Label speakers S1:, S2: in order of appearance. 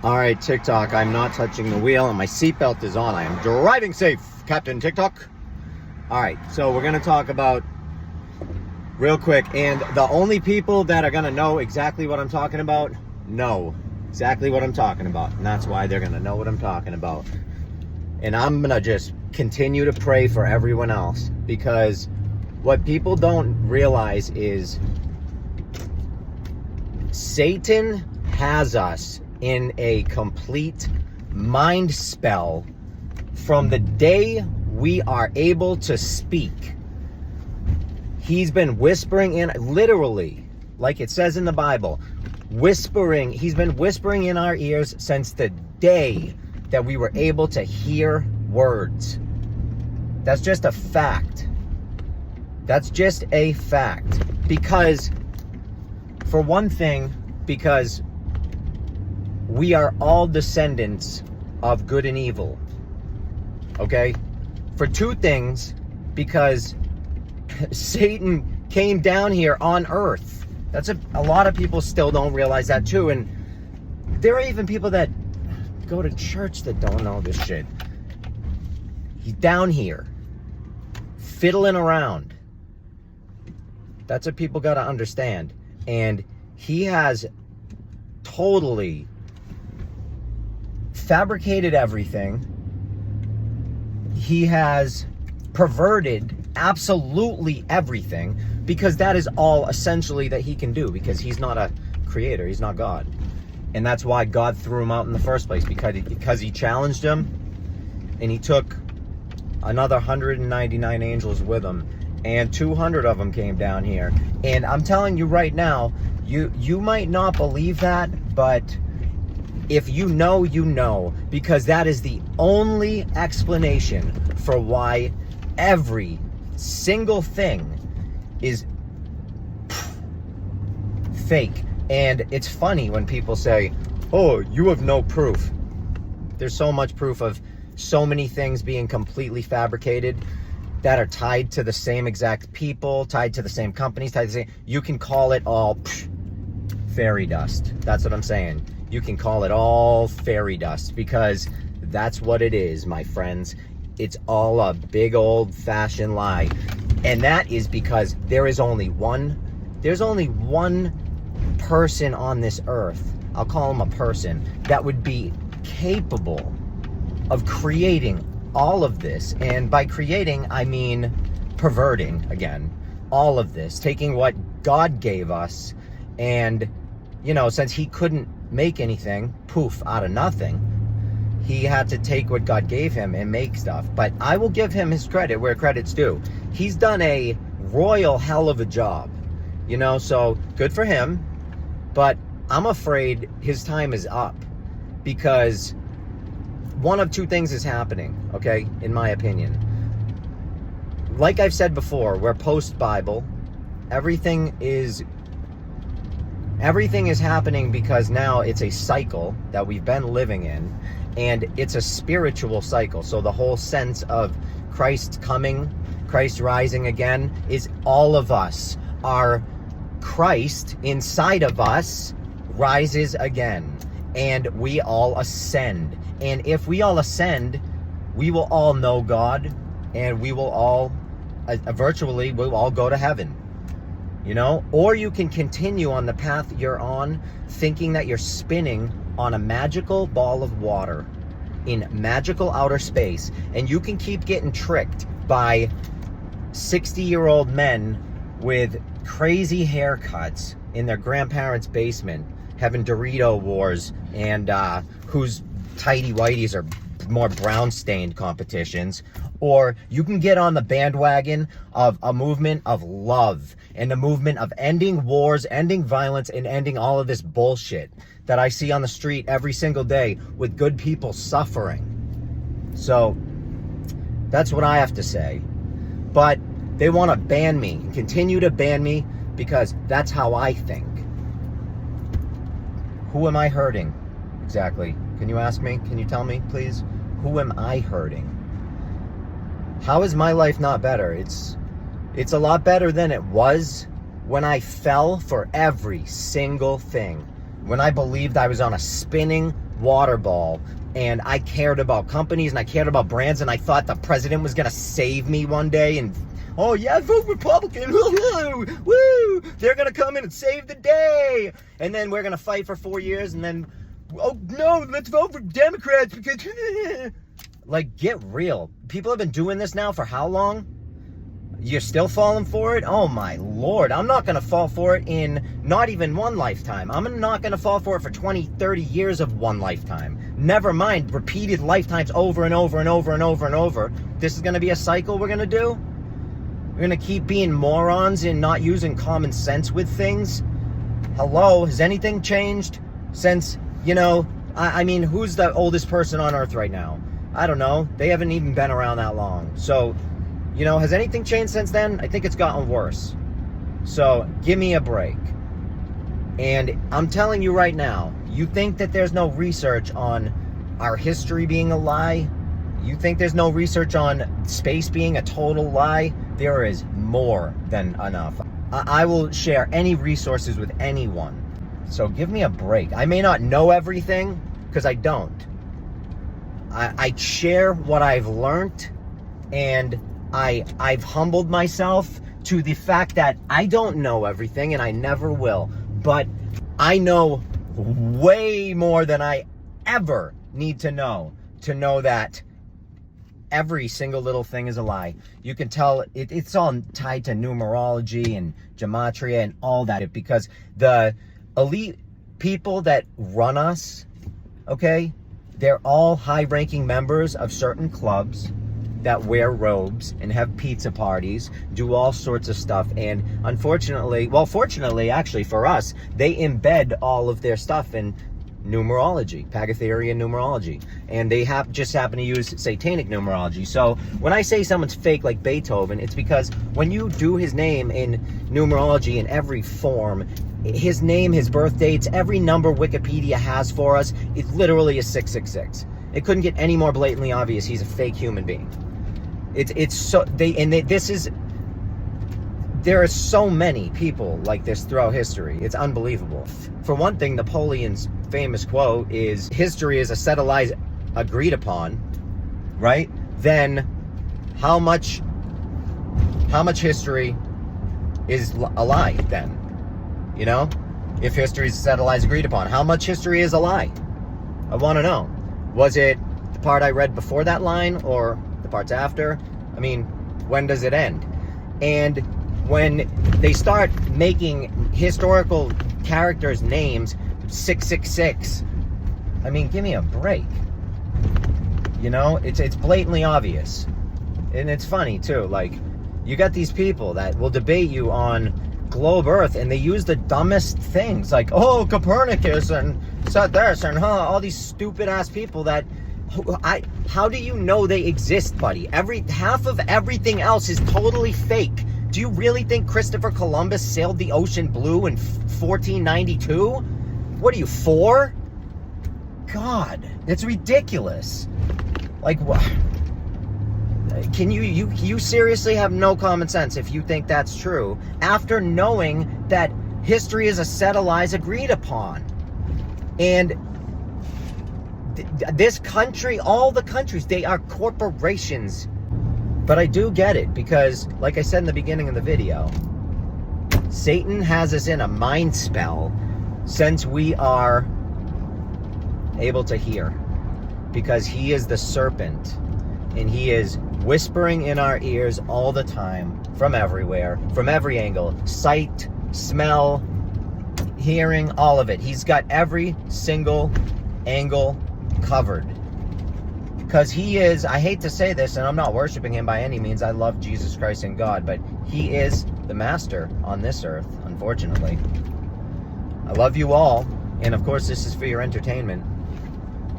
S1: All right, TikTok, I'm not touching the wheel and my seatbelt is on. I am driving safe, Captain TikTok. All right, so we're going to talk about real quick. And the only people that are going to know exactly what I'm talking about, know exactly what I'm talking about. And that's why they're going to know what I'm talking about. And I'm going to just continue to pray for everyone else. Because what people don't realize is Satan has us in a complete mind spell from the day we are able to speak. He's been whispering in, literally, like it says in the Bible, whispering. He's been whispering in our ears since the day that we were able to hear words. That's just a fact. That's just a fact. Because, for one thing, because we are all descendants of good and evil. Okay? For two things, because Satan came down here on earth. That's a lot of people still don't realize that too. And there are even people that go to church that don't know this shit. He's down here, fiddling around. That's what people got to understand. And he has totally fabricated everything. He has perverted absolutely everything, because that is all essentially that he can do, because he's not a creator, he's not God. And that's why God threw him out in the first place, because he challenged him, and he took another 199 angels with him, and 200 of them came down here. And I'm telling you right now, you might not believe that, but if you know, you know, because that is the only explanation for why every single thing is fake. And it's funny when people say, oh, you have no proof. There's so much proof of so many things being completely fabricated that are tied to the same exact people, tied to the same companies, tied to the same. You can call it all fairy dust. That's what I'm saying. You can call it all fairy dust, because that's what it is, my friends. It's all a big old-fashioned lie. And that is because there's only one person on this earth, I'll call him a person, that would be capable of creating all of this. And by creating, I mean perverting, again, all of this, taking what God gave us, and, you know, since he couldn't make anything, poof, out of nothing, he had to take what God gave him and make stuff. But I will give him his credit where credit's due. He's done a royal hell of a job, you know, so good for him. But I'm afraid his time is up, because one of two things is happening, okay, in my opinion. Like I've said before, we're post-Bible. Everything is happening because now it's a cycle that we've been living in, and it's a spiritual cycle. So the whole sense of Christ coming, Christ rising again, is all of us are Christ inside of us rises again, and we all ascend. And if we all ascend, we will all know God, and we will all virtually, we'll all go to heaven. You know, or you can continue on the path you're on, thinking that you're spinning on a magical ball of water in magical outer space, and you can keep getting tricked by 60-year-old men with crazy haircuts in their grandparents' basement, having Dorito wars, and whose tighty whities are more brown stained competitions. Or you can get on the bandwagon of a movement of love, and a movement of ending wars, ending violence, and ending all of this bullshit that I see on the street every single day with good people suffering. So that's what I have to say. But they want to ban me and continue to ban me, because that's how I think. Who am I hurting exactly? Can you ask me? Can you tell me, please? Who am I hurting? How is my life not better? It's a lot better than it was when I fell for every single thing. When I believed I was on a spinning water ball, and I cared about companies and I cared about brands, and I thought the president was gonna save me one day and, oh yeah, vote Republican, woo, they're gonna come in and save the day, and then we're gonna fight for 4 years, and then, oh no, let's vote for Democrats because, like, get real. People have been doing this now for how long? You're still falling for it? Oh my Lord, I'm not gonna fall for it in not even one lifetime. I'm not gonna fall for it for 20, 30 years of one lifetime. Never mind repeated lifetimes over and over and over and over and over. This is gonna be a cycle we're gonna do? We're gonna keep being morons and not using common sense with things? Hello, has anything changed since, you know, I mean, who's the oldest person on Earth right now? I don't know. They haven't even been around that long. So, you know, has anything changed since then? I think it's gotten worse. So, give me a break. And I'm telling you right now, you think that there's no research on our history being a lie? You think there's no research on space being a total lie? There is more than enough. I will share any resources with anyone. So give me a break. I may not know everything, because I don't. I share what I've learned, and I've humbled myself to the fact that I don't know everything, and I never will. But I know way more than I ever need to know that every single little thing is a lie. You can tell it's all tied to numerology and gematria and all that, because the elite people that run us, okay, they're all high-ranking members of certain clubs that wear robes and have pizza parties, do all sorts of stuff, and unfortunately, well, fortunately, actually, for us, they embed all of their stuff in numerology, Pythagorean numerology, and they just happen to use satanic numerology. So when I say someone's fake like Beethoven, it's because when you do his name in numerology in every form, his name, his birth dates, every number Wikipedia has for us, it literally is 666. It couldn't get any more blatantly obvious he's a fake human being. There are so many people like this throughout history. It's unbelievable. For one thing, Napoleon's famous quote is, history is a set of lies agreed upon, right? Then how much history is a lie then? You know? If history is a set of lies agreed upon, how much history is a lie? I want to know. Was it the part I read before that line or the parts after? I mean, when does it end? And when they start making historical characters' names 666, I mean, give me a break. You know, it's blatantly obvious. And it's funny, too. Like, you got these people that will debate you on globe Earth, and they use the dumbest things, like, oh, Copernicus, and said this, and all these stupid-ass people that, how do you know they exist, buddy? Half of everything else is totally fake. Do you really think Christopher Columbus sailed the ocean blue in 1492? What are you, 4? God, it's ridiculous. Like, what? Can you seriously have no common sense if you think that's true after knowing that history is a set of lies agreed upon? And this country, all the countries, they are corporations. But I do get it, because like I said in the beginning of the video, Satan has us in a mind spell since we are able to hear, because he is the serpent, and he is whispering in our ears all the time, from everywhere, from every angle, sight, smell, hearing, all of it. He's got every single angle covered, because he is, I hate to say this, and I'm not worshiping him by any means, I love Jesus Christ and God, but he is the master on this earth, unfortunately. I love you all, and of course this is for your entertainment.